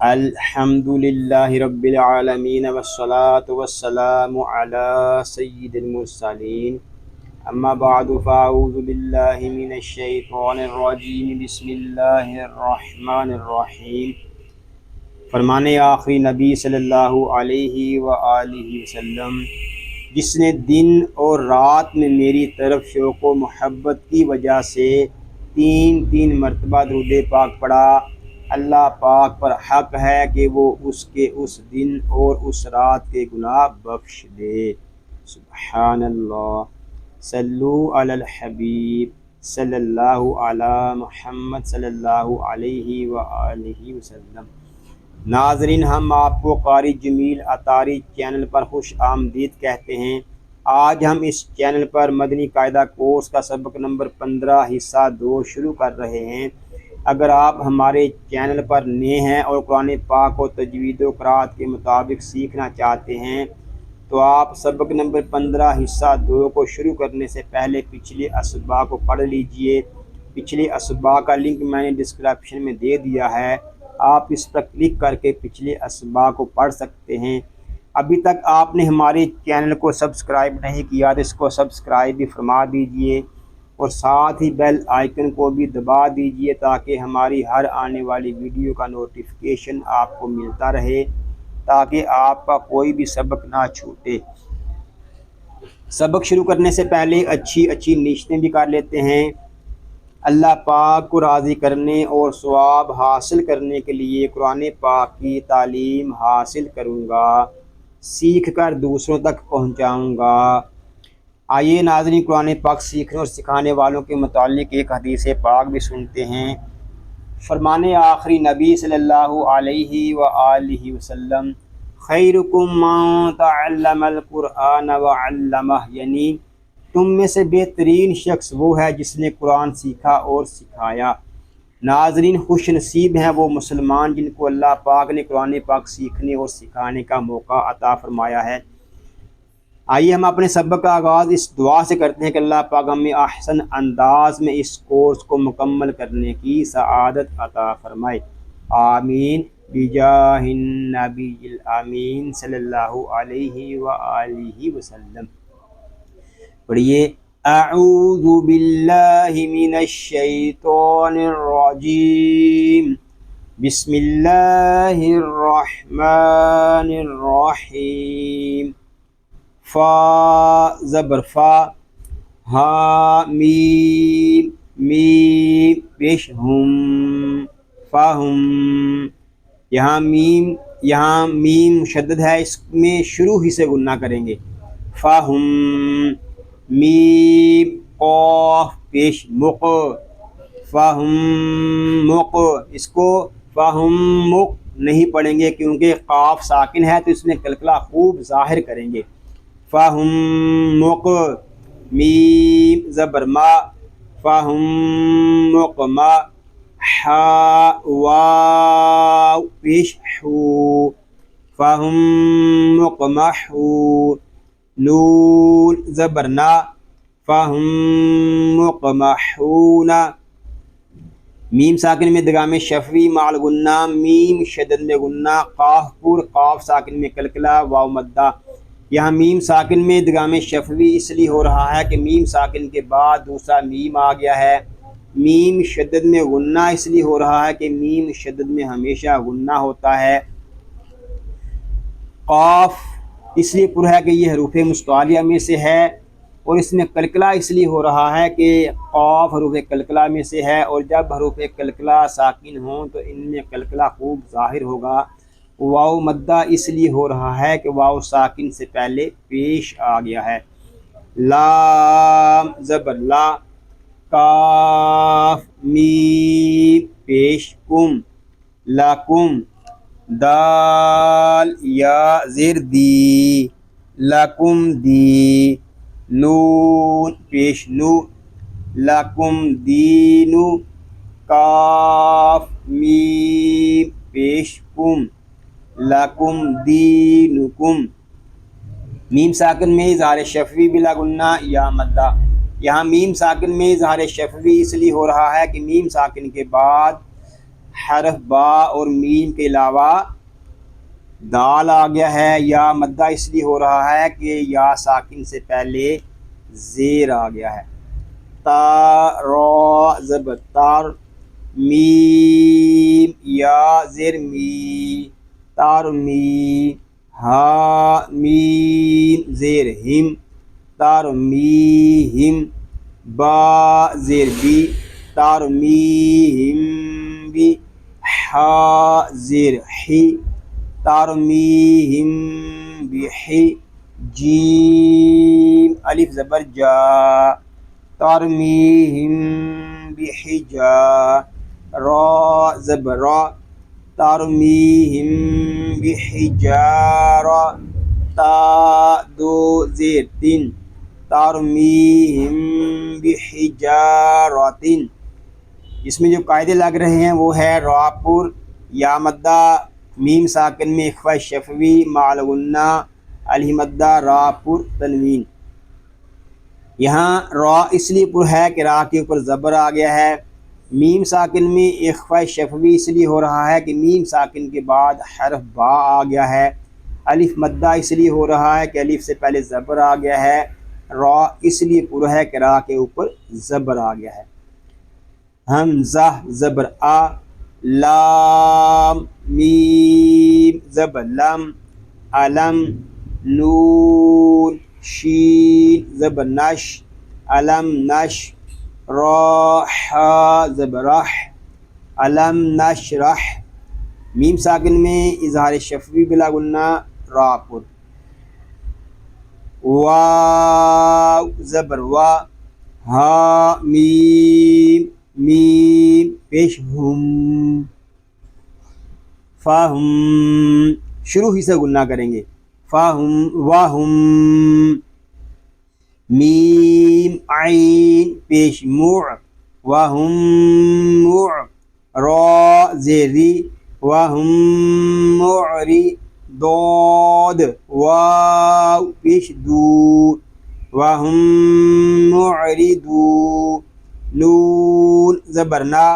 الحمد للہ رب العالمین والصلاة والسلام علی سید المرسلین اما بعد فاعوذ باللہ من الشیطان الرجیم بسم اللہ الرحمن الرحیم۔ فرمان آخری نبی صلی اللہ علیہ وآلہ وسلم، جس نے دن اور رات میں میری طرف شوق و محبت کی وجہ سے تین مرتبہ درود پاک پڑھا، اللہ پاک پر حق ہے کہ وہ اس کے اس دن اور اس رات کے گناہ بخش دے۔ سبحان اللہ۔ صلو علی الحبیب صلی اللہ علی محمد صلی اللہ علیہ وآلہ وسلم۔ ناظرین، ہم آپ کو قاری جمیل اطاری چینل پر خوش آمدید کہتے ہیں۔ آج ہم اس چینل پر مدنی قاعدہ کورس کا سبق نمبر 15 حصہ 2 شروع کر رہے ہیں۔ اگر آپ ہمارے چینل پر نئے ہیں اور قرآن پاک و تجوید و قرأت کے مطابق سیکھنا چاہتے ہیں تو آپ سبق نمبر 15 حصہ 2 کو شروع کرنے سے پہلے پچھلے اسباق کو پڑھ لیجئے۔ پچھلے اسباق کا لنک میں نے ڈسکرپشن میں دے دیا ہے، آپ اس پر کلک کر کے پچھلے اسباق کو پڑھ سکتے ہیں۔ ابھی تک آپ نے ہمارے چینل کو سبسکرائب نہیں کیا تو اس کو سبسکرائب بھی فرما دیجئے اور ساتھ ہی بیل آئیکن کو بھی دبا دیجئے تاکہ ہماری ہر آنے والی ویڈیو کا نوٹیفیکیشن آپ کو ملتا رہے، تاکہ آپ کا کوئی بھی سبق نہ چھوٹے۔ سبق شروع کرنے سے پہلے اچھی نیتیں بھی کر لیتے ہیں۔ اللہ پاک کو راضی کرنے اور ثواب حاصل کرنے کے لیے قرآن پاک کی تعلیم حاصل کروں گا، سیکھ کر دوسروں تک پہنچاؤں گا۔ آئیے ناظرین، قرآن پاک سیکھنے اور سکھانے والوں کے متعلق ایک حدیث پاک بھی سنتے ہیں۔ فرمان آخری نبی صلی اللہ علیہ وآلہ وسلم، خیرکم من تعلم القرآن وعلمہ، یعنی تم میں سے بہترین شخص وہ ہے جس نے قرآن سیکھا اور سکھایا۔ ناظرین، خوش نصیب ہیں وہ مسلمان جن کو اللہ پاک نے قرآن پاک سیکھنے اور سکھانے کا موقع عطا فرمایا ہے۔ آئیے ہم اپنے سبق کا آغاز اس دعا سے کرتے ہیں کہ اللہ پاک ہمیں احسن انداز میں اس کورس کو مکمل کرنے کی سعادت عطا فرمائے، آمین، بجاہ النبی الامین صلی اللہ علیہ وآلہ وسلم۔ پڑھیے، اعوذ باللہ من الشیطان الرجیم، بسم اللہ الرحمن الرحیم۔ فا زبر فا، ہا میم میم پیش ہم، فہم۔ یہاں میم مشدد ہے، اس میں شروع ہی سے غنہ کریں گے۔ فہم، میم قاف پیش مق، فہم مق، اس کو فہم مق نہیں پڑھیں گے کیونکہ قاف ساکن ہے تو اس میں قلقلہ خوب ظاہر کریں گے۔ فہم مق، میم زبر ما، فہم مق ما، حا واو پیش حو، فہم مق محو، نون زبر نا، فہم مق محونا۔ میم ساکن میں ادغام شفوی مع غنہ، میم شدد میں غنہ، قاف پر قاف ساکن میں قلقلہ، واو مدہ۔ یہاں میم ساکن میں ادغام شفوی اس لیے ہو رہا ہے کہ میم ساکن کے بعد دوسرا میم آ گیا ہے۔ میم شدد میں غنہ اس لیے ہو رہا ہے کہ میم شدد میں ہمیشہ غنہ ہوتا ہے۔ قاف اس لیے پر ہے کہ یہ حروف مستعلیہ میں سے ہے، اور اس میں قلقلہ اس لیے ہو رہا ہے کہ قاف حروف قلقلہ میں سے ہے، اور جب حروف قلقلہ ساکن ہوں تو ان میں قلقلہ خوب ظاہر ہوگا۔ واو مدہ اس لیے ہو رہا ہے کہ واو ساکن سے پہلے پیش آ گیا ہے۔ لام زبر لا، کاف میم پیش کم، لکم، دال یا زیر دی، لکم دی، نون پیش نو، لکم دینو، کاف میم پیش کم، لکم دینکم۔ میم ساکن میں اظہار شفوی بلا غنہ یا مدہ۔ یہاں میم ساکن میں اظہار شفوی اس لیے ہو رہا ہے کہ میم ساکن کے بعد حرف با اور میم کے علاوہ دال آ گیا ہے، یا مدہ اس لیے ہو رہا ہے کہ یا ساکن سے پہلے زیر آ گیا ہے۔ تا را زبر تار، میم یا زیر می تارمی، ہا میم زیر ہم تارمیہم، با زیر بی تارمیہم بی، ہا زیر حی تارمیہم بحی، جیم الف زبر جا تارمیہم بحجا، را زبر را تارمیہم بحجارہ، تا دو زیر تین تارمیہم بحجارۃ۔ اس میں جو قاعدے لگ رہے ہیں وہ ہے را پر یا مدہ، میم ساکن میں اخفاء شفوی مع الغنہ، الف مدہ را پر تنوین۔ یہاں را اس لیے پر ہے کہ را کے اوپر زبر آ گیا ہے، میم ساکن میں اخفاء شفوی اس لیے ہو رہا ہے کہ میم ساکن کے بعد حرف با آ گیا ہے، الف مدہ اس لیے ہو رہا ہے کہ الف سے پہلے زبر آ گیا ہے، را اس لیے پر ہے کہ را کے اوپر زبر آ گیا ہے۔ حمزہ زبر آ، لام میم زبر لم، علم نون شین زبر نش، علم نش، را حا زبر رح، علم نشرح، میم ساکن میں اظہار شفوی بلا غنہ را پر، واو زبر وا، ہا میم میم پیش ہم، فاہم شروع ہی سے غنہ کریں گے، فاہم واہم، میم عین پیش مع، واہم مع، را زیری، واہم معری، ضاد واو پیش دو، واہم معرضون، نون زبر نا،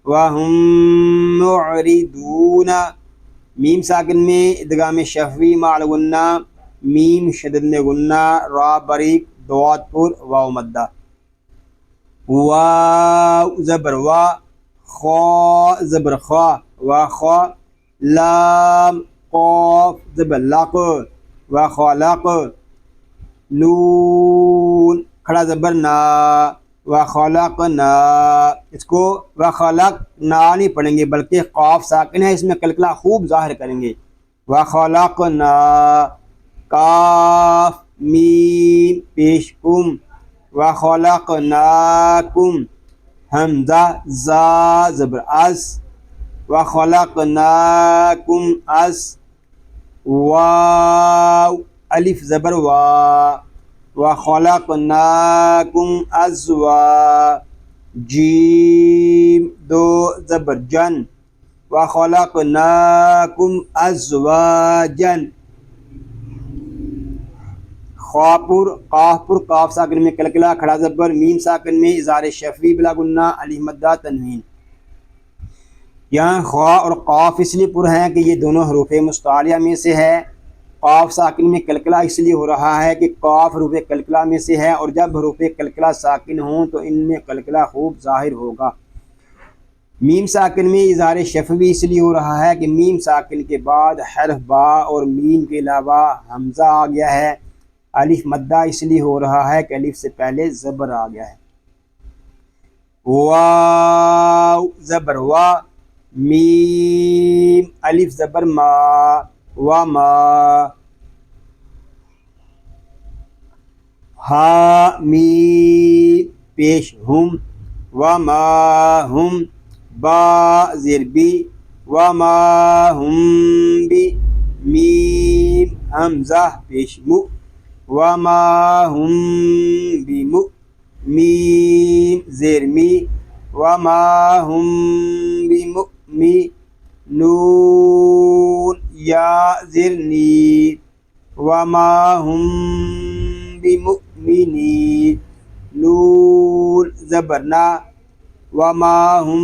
واہم معرضون، میم ساکن میں ادغام شفوی مع الغنہ، میم شدد میں غنہ، را بریک ضاد پر واو مدہ، واو زبر وا، خا زبر خا، وا خا، لام قاف زبر لق، وا خالق، نون کھڑا زبر نا، وا خلقنا، اس کو وا خلق نا نہیں پڑھیں گے بلکہ قاف ساکن ہے، اس میں کلکلہ خوب ظاہر کریں گے، وا خلقنا، کاف میم پیش کم، وا خلقناکم، حمزہ زا زبر از، وا خلقناکم از، واو الف زبر وا، وا خلقناکم ازوا، جیم دو زبر جن، وا خلقناکم ازواجا، خا پر قاف پر قاف ساکن میں کلکلہ کھڑا زبر، میم ساکن میں اظہار شفوی بلا غنہ، الف مدہ تنوین۔ یہاں خا اور قاف اس لیے پر ہیں کہ یہ دونوں حروف مستعلیہ میں سے ہے، قاف ساکن میں کلکلہ اس لیے ہو رہا ہے کہ قاف حروف کلکلہ میں سے ہے، اور جب حروف کلکلہ ساکن ہوں تو ان میں کلکلہ خوب ظاہر ہوگا۔ میم ساکن میں اظہار شفوی اس لیے ہو رہا ہے کہ میم ساکن کے بعد حرف با اور میم کے علاوہ حمزہ آ گیا ہے، الف مدہ اس لیے ہو رہا ہے کہ الف سے پہلے زبر آ گیا ہے۔ واو زبر وا، میم الف زبر ما، وما، ہا میم پیش ہم، وما ہم، با زیر بی، وما ہم بی، میم حمزہ پیش مو، وما ہم بمؤ، میم زیر می، وما ہم بمؤمنین، نون یا زیر نی، وما ہم بمؤمنین، نون زبر نا، وما ہم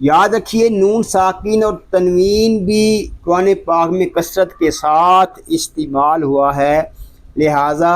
یاد رکھیے نون ساکن اور تنوین بھی قرآن پاک میں کثرت کے ساتھ استعمال ہوا ہے، لہٰذا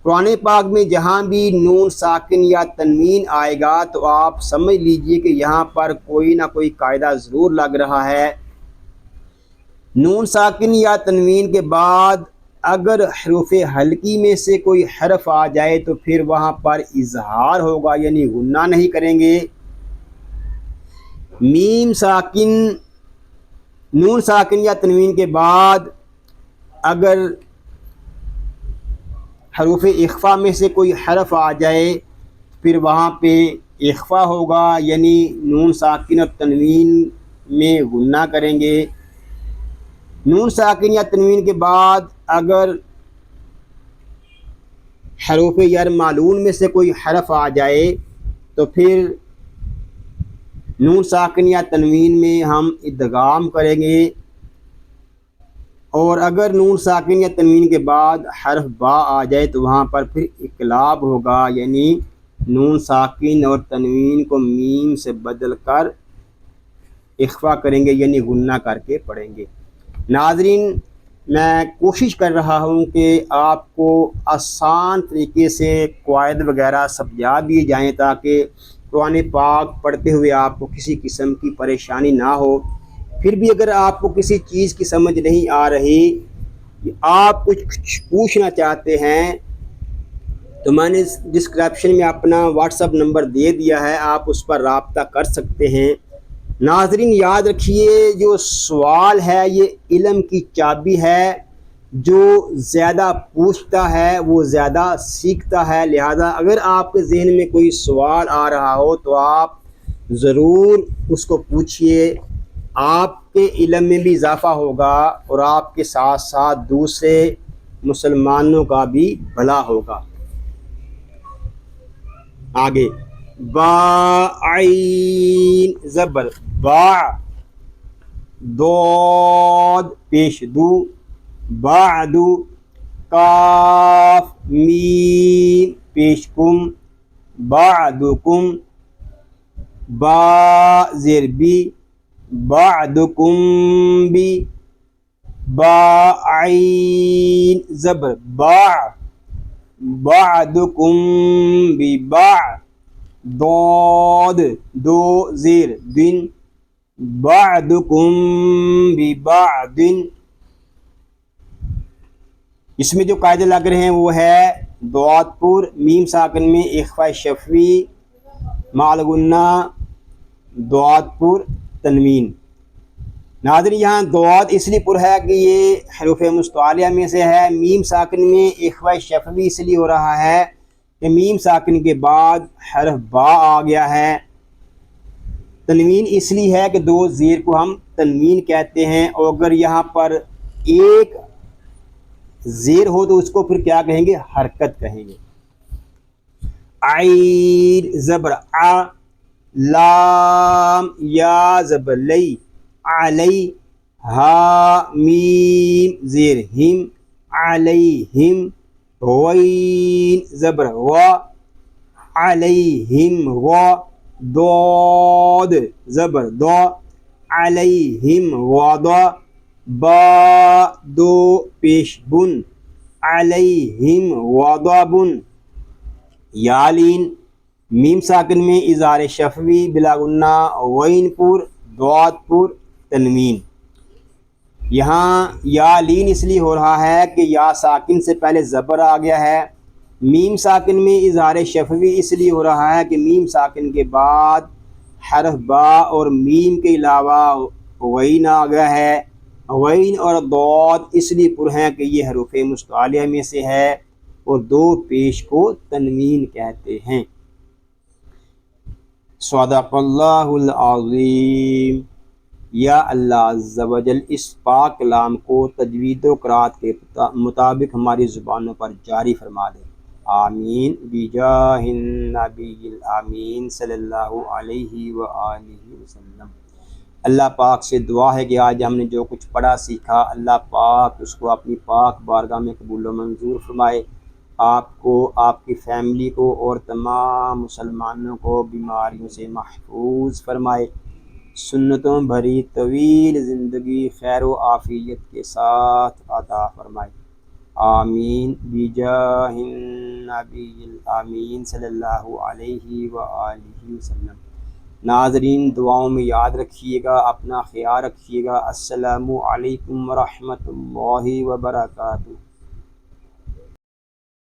قرآن پاک میں جہاں بھی نون ساکن یا تنوین آئے گا تو آپ سمجھ لیجئے کہ یہاں پر کوئی نہ کوئی قاعدہ ضرور لگ رہا ہے۔ نون ساکن یا تنوین کے بعد اگر حروف حلقی میں سے کوئی حرف آ جائے تو پھر وہاں پر اظہار ہوگا، یعنی غنہ نہیں کریں گے۔ میم ساکن، نون ساکن یا تنوین کے بعد اگر حروف اخفا میں سے کوئی حرف آ جائے پھر وہاں پہ اخفا ہوگا، یعنی نون ساکن اور تنوین میں غنہ کریں گے۔ نون ساکن یا تنوین کے بعد اگر حروف یر معلول میں سے کوئی حرف آ جائے تو پھر نون ساکن یا تنوین میں ہم ادغام کریں گے، اور اگر نون ساکن یا تنوین کے بعد حرف با آ جائے تو وہاں پر پھر اقلاب ہوگا، یعنی نون ساکن اور تنوین کو میم سے بدل کر اخفا کریں گے، یعنی غنہ کر کے پڑھیں گے۔ ناظرین، میں کوشش کر رہا ہوں کہ آپ کو آسان طریقے سے قواعد وغیرہ سمجھا دیے جائیں تاکہ قرآن پاک پڑھتے ہوئے آپ کو کسی قسم کی پریشانی نہ ہو۔ پھر بھی اگر آپ کو کسی چیز کی سمجھ نہیں آ رہی، آپ کچھ پوچھنا چاہتے ہیں تو میں نے ڈسکرپشن میں اپنا واٹس ایپ نمبر دے دیا ہے، آپ اس پر رابطہ کر سکتے ہیں۔ ناظرین یاد رکھیے جو سوال ہے یہ علم کی چابی ہے، جو زیادہ پوچھتا ہے وہ زیادہ سیکھتا ہے، لہذا اگر آپ کے ذہن میں کوئی سوال آ رہا ہو تو آپ ضرور اس کو پوچھیے، آپ کے علم میں بھی اضافہ ہوگا اور آپ کے ساتھ ساتھ دوسرے مسلمانوں کا بھی بھلا ہوگا۔ آگے با عین زبر با، ضاد پیش دو بعدو، کاف میم پیش کم بعدکم، با زیر بی بعدکم بی، با عین زبر با بعدکم ببع، ضاد دو زیر دن بعدکم ببعد۔ اس میں جو قاعدے لگ رہے ہیں وہ ہے ضاد پر میم ساکن میں اخفاء شفوی مع غنہ، ضاد پر تنوین۔ ناظرین یہاں ضاد اس لیے پر ہے کہ یہ حروف مستعلیہ میں سے ہے، میم ساکن میں اخفاء شفوی اس لیے ہو رہا ہے کہ میم ساکن کے بعد حرف با آ گیا ہے۔ تنوین اس لیے ہے کہ دو زیر کو ہم تنوین کہتے ہیں، اور اگر یہاں پر ایک زیر ہو تو اس کو پھر کیا کہیں گے؟ حرکت کہیں گے۔ عین زبر ع، لام یا زبر لی علی، ہا میم زیر ہم علیہم، غین زبر غ علیہم غ، ضاد زبر ض علیہم غض، با دو پیش بن علیہم غضب، یالین میم ساکن میں اظہار شفوی بلا غنہ، غین پر ضاد پر تنوین۔ یہاں یا لین اس لیے ہو رہا ہے کہ یا ساکن سے پہلے زبر آ گیا ہے۔ میم ساکن میں اظہار شفوی اس لیے ہو رہا ہے کہ میم ساکن کے بعد حرف با اور میم کے علاوہ غین آ گیا ہے۔ غین اور ضاد اس لیے پر ہیں کہ یہ حروف مستعلیہ میں سے ہے اور دو پیش کو تنوین کہتے ہیں۔ صدق اللہ العظیم۔ یا اللہ عز و جل اس پاک کلام کو تجوید و قرات کے مطابق ہماری زبانوں پر جاری فرما دے، آمین بجاہ النبی الامین صلی اللہ علیہ وآلہ وسلم۔ اللہ پاک سے دعا ہے کہ آج ہم نے جو کچھ پڑھا سیکھا اللہ پاک اس کو اپنی پاک بارگاہ میں قبول و منظور فرمائے، آپ کو، آپ کی فیملی کو اور تمام مسلمانوں کو بیماریوں سے محفوظ فرمائے۔ سنتوں بھری طویل زندگی خیر و عافیت کے ساتھ عطا فرمائے، آمین بجاہ النبی الامین صلی اللہ علیہ وآلہ وسلم۔ ناظرین دعاؤں میں یاد رکھیے گا، اپنا خیال رکھیے گا۔ السلام علیکم ورحمۃ اللہ وبرکاتہ۔